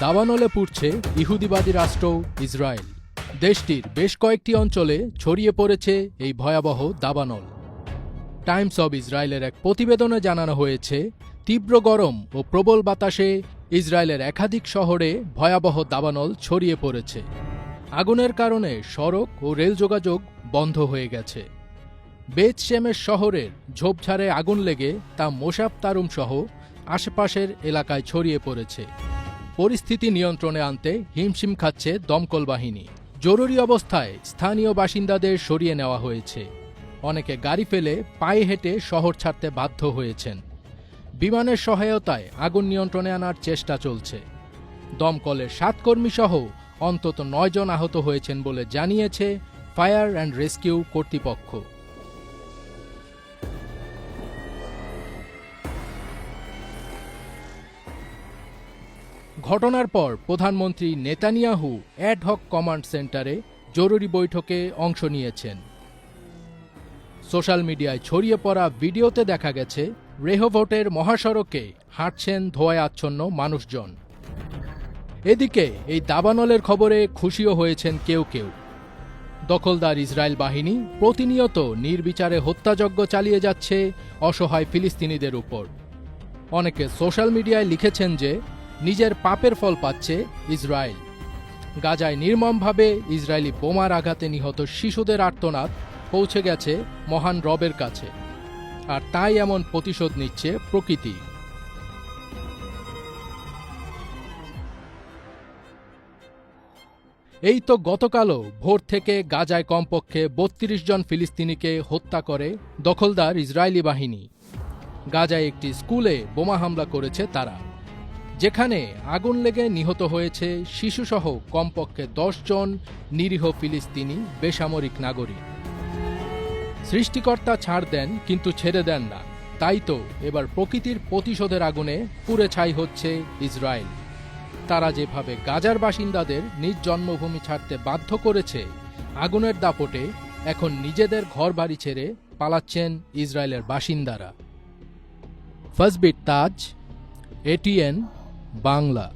দাবানলে পুড়ছে ইহুদিবাদী রাষ্ট্র ইসরায়েল। দেশটির বেশ কয়েকটি অঞ্চলে ছড়িয়ে পড়েছে এই ভয়াবহ দাবানল। টাইমস অব ইসরায়েলের এক প্রতিবেদনে জানানো হয়েছে, তীব্র গরম ও প্রবল বাতাসে ইসরায়েলের একাধিক শহরে ভয়াবহ দাবানল ছড়িয়ে পড়েছে। আগুনের কারণে সড়ক ও রেল যোগাযোগ বন্ধ হয়ে গেছে। বেত শেমেশ শহরের ঝোপঝাড়ে আগুন লেগে তা মোশাব তারুম সহ আশেপাশের এলাকায় ছড়িয়ে পড়েছে। পরিস্থিতি নিয়ন্ত্রণে আনতে হিমশিম খাচ্ছে দমকল বাহিনী। জরুরি অবস্থায় স্থানীয় বাসিন্দাদের সরিয়ে নেওয়া হয়েছে। অনেকে গাড়ি ফেলে পায়ে হেঁটে শহর ছাড়তে বাধ্য হয়েছেন। বিমানের সহায়তায় আগুন নিয়ন্ত্রণে আনার চেষ্টা চলছে। দমকলের 7 কর্মী সহ অন্তত 9 জন আহত হয়েছেন বলে জানিয়েছে ফায়ার অ্যান্ড রেস্কিউ কর্তৃপক্ষ। ঘটনার পর প্রধানমন্ত্রী নেতানিয়াহু অ্যাডহক কমান্ড সেন্টারে জরুরি বৈঠকে অংশ নিয়েছেন। সোশ্যাল মিডিয়ায় ছড়িয়ে পড়া ভিডিওতে দেখা গেছে রেহভোটের মহাসড়কে হাঁটছেন ধোঁয়ায় আচ্ছন্ন মানুষজন। এদিকে এই দাবানলের খবরে খুশিও হয়েছেন কেউ কেউ। দখলদার ইসরায়েল বাহিনী প্রতিনিয়ত নির্বিচারে হত্যাযজ্ঞ চালিয়ে যাচ্ছে অসহায় ফিলিস্তিনিদের উপর। অনেকে সোশ্যাল মিডিয়ায় লিখেছেন যে নিজের পাপের ফল পাচ্ছে ইসরায়েল। গাজায় নির্মমভাবে ইসরায়েলি বোমার আঘাতে নিহত শিশুদের আর্তনাদ পৌঁছে গেছে মহান রবের কাছে, আর তাই এমন প্রতিশোধ নিচ্ছে প্রকৃতি। এই তো গতকালও ভোর থেকে গাজায় কমপক্ষে 32 জন ফিলিস্তিনিকে হত্যা করে দখলদার ইসরায়েলি বাহিনী। গাজায় একটি স্কুলে বোমা হামলা করেছে তারা, যেখানে আগুন লেগে নিহত হয়েছে শিশুসহ কমপক্ষে 10 জন নিরীহ ফিলিস্তিনি বেসামরিক নাগরিক। সৃষ্টিকর্তা ছাড় দেন কিন্তু ছেড়ে দেন না, তাই তো এবার প্রকৃতির প্রতিশোধের আগুনে পুড়ে ছাই হচ্ছে ইসরায়েল। তারা যেভাবে গাজার বাসিন্দাদের নিজ জন্মভূমি ছাড়তে বাধ্য করেছে, আগুনের দাপটে এখন নিজেদের ঘরবাড়ি ছেড়ে পালাচ্ছেন ইসরায়েলের বাসিন্দারা। ফাজবিট তাজ, এটিএন বাংলা।